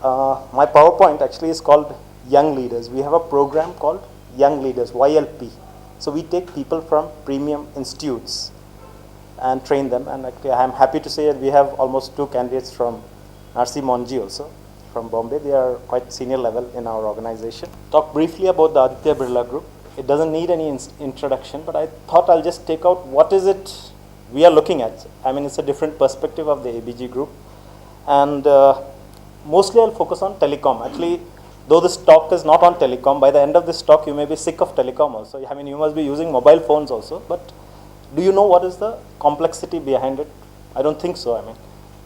My PowerPoint actually is called Young Leaders. We have a program called Young Leaders, YLP. So we take people from premium institutes and train them. And actually, I am happy to say that we have almost 2 candidates from RC Monji also, from Bombay. They are quite senior level in our organization. Talk briefly about the Aditya Birla Group. It doesn't need any introduction, but I thought I'll just take out what is it we are looking at. I mean, it's a different perspective of the ABG Group. And mostly I'll focus on telecom. Actually, though this talk is not on telecom, by the end of this talk, you may be sick of telecom also. I mean, you must be using mobile phones also, but do you know what is the complexity behind it? I don't think so. I mean,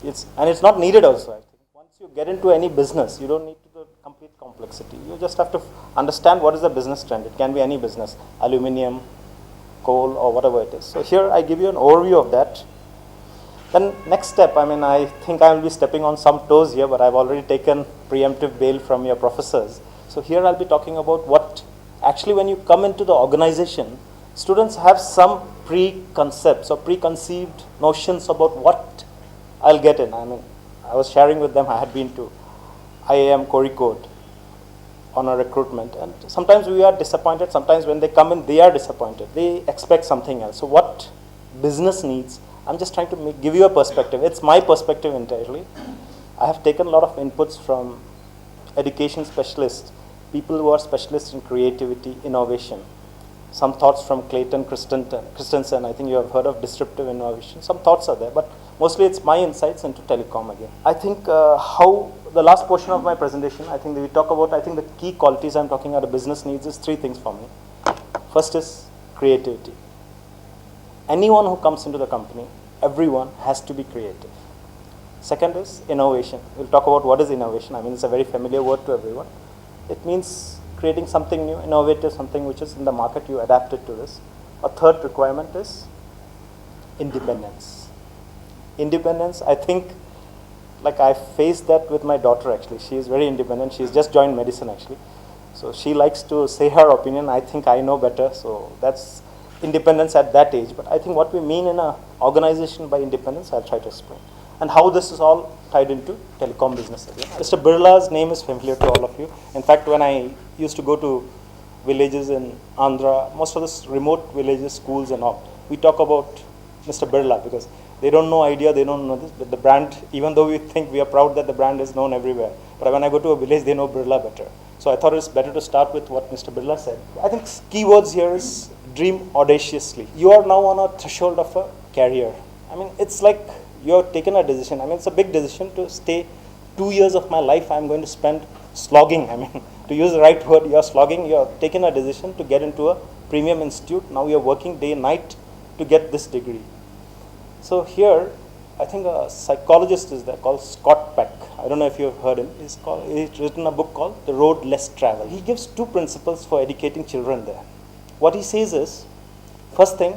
it's not needed also. I think once you get into any business, you don't need to do complete complexity. You just have to understand what is the business trend. It can be any business, aluminium, coal, or whatever it is. So here I give you an overview of that. Then next step, I mean, I think I will be stepping on some toes here, but I've already taken preemptive bail from your professors. So here I'll be talking about what actually when you come into the organization, students have some preconcepts or preconceived notions about what I'll get in. I mean, I was sharing with them, I had been to IAM Kozhikode on a recruitment, and sometimes we are disappointed. Sometimes when they come in, they are disappointed. They expect something else. So what business needs, I'm just trying to give you a perspective. It's my perspective entirely. I have taken a lot of inputs from education specialists, people who are specialists in creativity, innovation. Some thoughts from Clayton Christensen. I think you have heard of disruptive innovation. Some thoughts are there, but mostly it's my insights into telecom again. I think how the last portion of my presentation, I think we talk about, I think the key qualities I'm talking about the business needs is 3 things for me. First is creativity. Anyone who comes into the company, everyone has to be creative. Second is innovation. We'll talk about what is innovation. I mean, it's a very familiar word to everyone. It means creating something new, innovative, something which is in the market, you adapt it to this. A third requirement is independence. Independence, I think, like I faced that with my daughter actually. She is very independent. She's just joined medicine actually. So she likes to say her opinion. I think I know better. So that's independence at that age. But I think what we mean in an organization by independence, I'll try to explain. And how this is all tied into telecom business again. Mr. Birla's name is familiar to all of you. In fact, when I used to go to villages in Andhra, most of the remote villages, schools and all, we talk about Mr. Birla because they don't know idea, they don't know this, but the brand, even though we think we are proud that the brand is known everywhere, but when I go to a village, they know Birla better. So I thought it's better to start with what Mr. Birla said. I think keywords here is dream audaciously. You are now on a threshold of a career. I mean, it's like you have taken a decision. I mean, it's a big decision to stay 2 years of my life I'm going to spend slogging. I mean, to use the right word, you're slogging. You have taken a decision to get into a premium institute. Now you're working day and night to get this degree. So here, I think a psychologist is there called Scott Peck. I don't know if you've heard him. He's written a book called The Road Less Traveled. He gives 2 principles for educating children there. What he says is, first thing,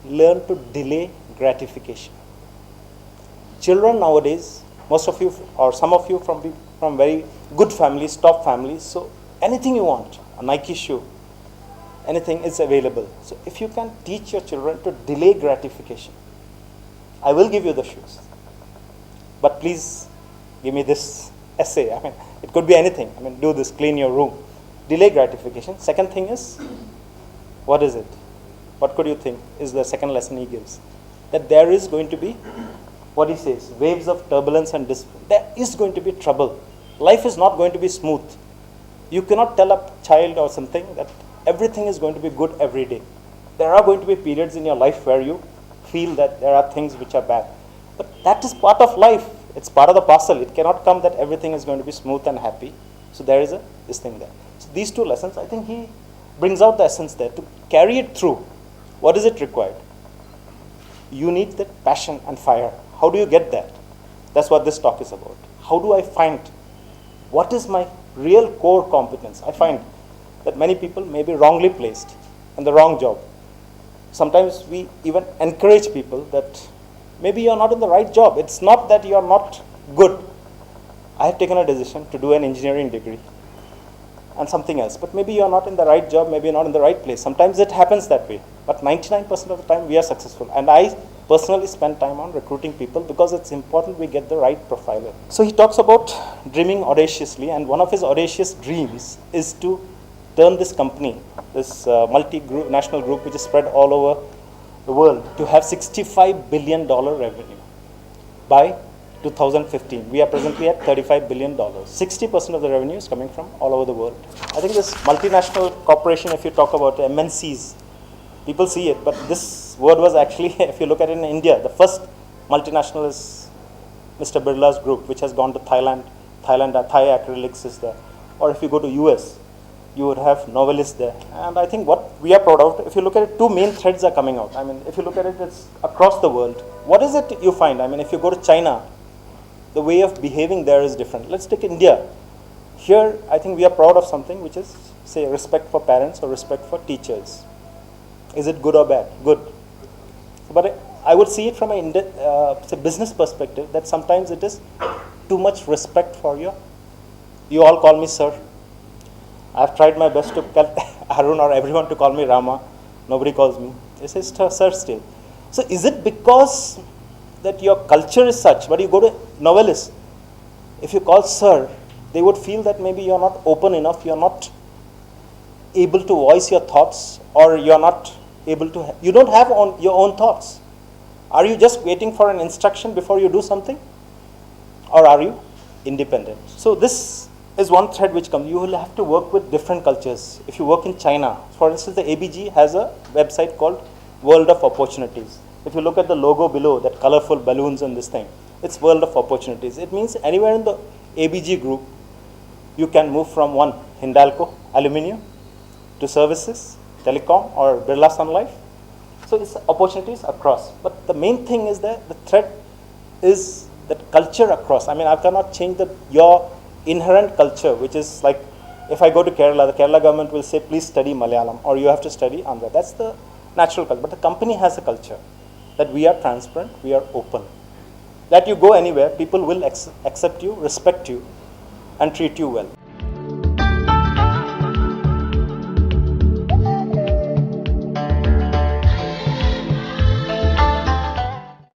learn to delay gratification. Children nowadays, most of you or some of you from very good families, top families, so anything you want, a Nike shoe, anything is available. So if you can teach your children to delay gratification, I will give you the shoes, but please give me this essay. I mean, it could be anything. I mean, do this, clean your room. Delay gratification. Second thing is, what is it? What could you think is the second lesson he gives? That there is going to be, what he says, waves of turbulence and discipline. There is going to be trouble. Life is not going to be smooth. You cannot tell a child or something that everything is going to be good every day. There are going to be periods in your life where you feel that there are things which are bad. But that is part of life. It's part of the parcel. It cannot come that everything is going to be smooth and happy. So there is this thing there. So these 2 lessons, I think he brings out the essence there. To carry it through, what is it required? You need that passion and fire. How do you get that? That's what this talk is about. How do I find what is my real core competence? I find that many people may be wrongly placed in the wrong job. Sometimes we even encourage people that maybe you're not in the right job. It's not that you're not good. I have taken a decision to do an engineering degree and something else, but maybe you're not in the right job, maybe you're not in the right place. Sometimes it happens that way, but 99% of the time we are successful. And I personally spend time on recruiting people because it's important we get the right profile in. So he talks about dreaming audaciously, and one of his audacious dreams is to turn this company, this multi-national group which is spread all over the world, to have $65 billion revenue by 2015. We are presently at $35 billion. 60% of the revenue is coming from all over the world. I think this multinational corporation, if you talk about MNCs, people see it, but this word was actually, if you look at it in India, the first multinational is Mr. Birla's group, which has gone to Thailand. Thai Acrylics is there. Or if you go to US, you would have Novelis there. And I think what we are proud of, if you look at it, two main threads are coming out. I mean, if you look at it, it's across the world. What is it you find? I mean, if you go to China, the way of behaving there is different. Let's take India. Here, I think we are proud of something which is, say, respect for parents or respect for teachers. Is it good or bad? Good. But I would see it from a say business perspective that sometimes it is too much respect for you all call me sir. I've tried my best to tell Arun or everyone to call me Rama. Nobody calls me. They say sir still. So is it because that your culture is such, but you go to Novelis, if you call sir, they would feel that maybe you're not open enough, you're not able to voice your thoughts, or you're not able to, you don't have your own thoughts. Are you just waiting for an instruction before you do something? Or are you independent? So this is one thread which comes. You will have to work with different cultures. If you work in China, for instance, the ABG has a website called World of Opportunities. If you look at the logo below, that colorful balloons and this thing, it's World of Opportunities. It means anywhere in the ABG group, you can move from one Hindalco Aluminium to services, telecom, or Birla Sun Life. So it's opportunities across. But the main thing is that the thread is that culture across. I mean, I cannot change your inherent culture, which is like, if I go to Kerala, the Kerala government will say, please study Malayalam, or you have to study Andhra. That's the natural culture. But the company has a culture that we are transparent, we are open. That you go anywhere, people will accept you, respect you, and treat you well.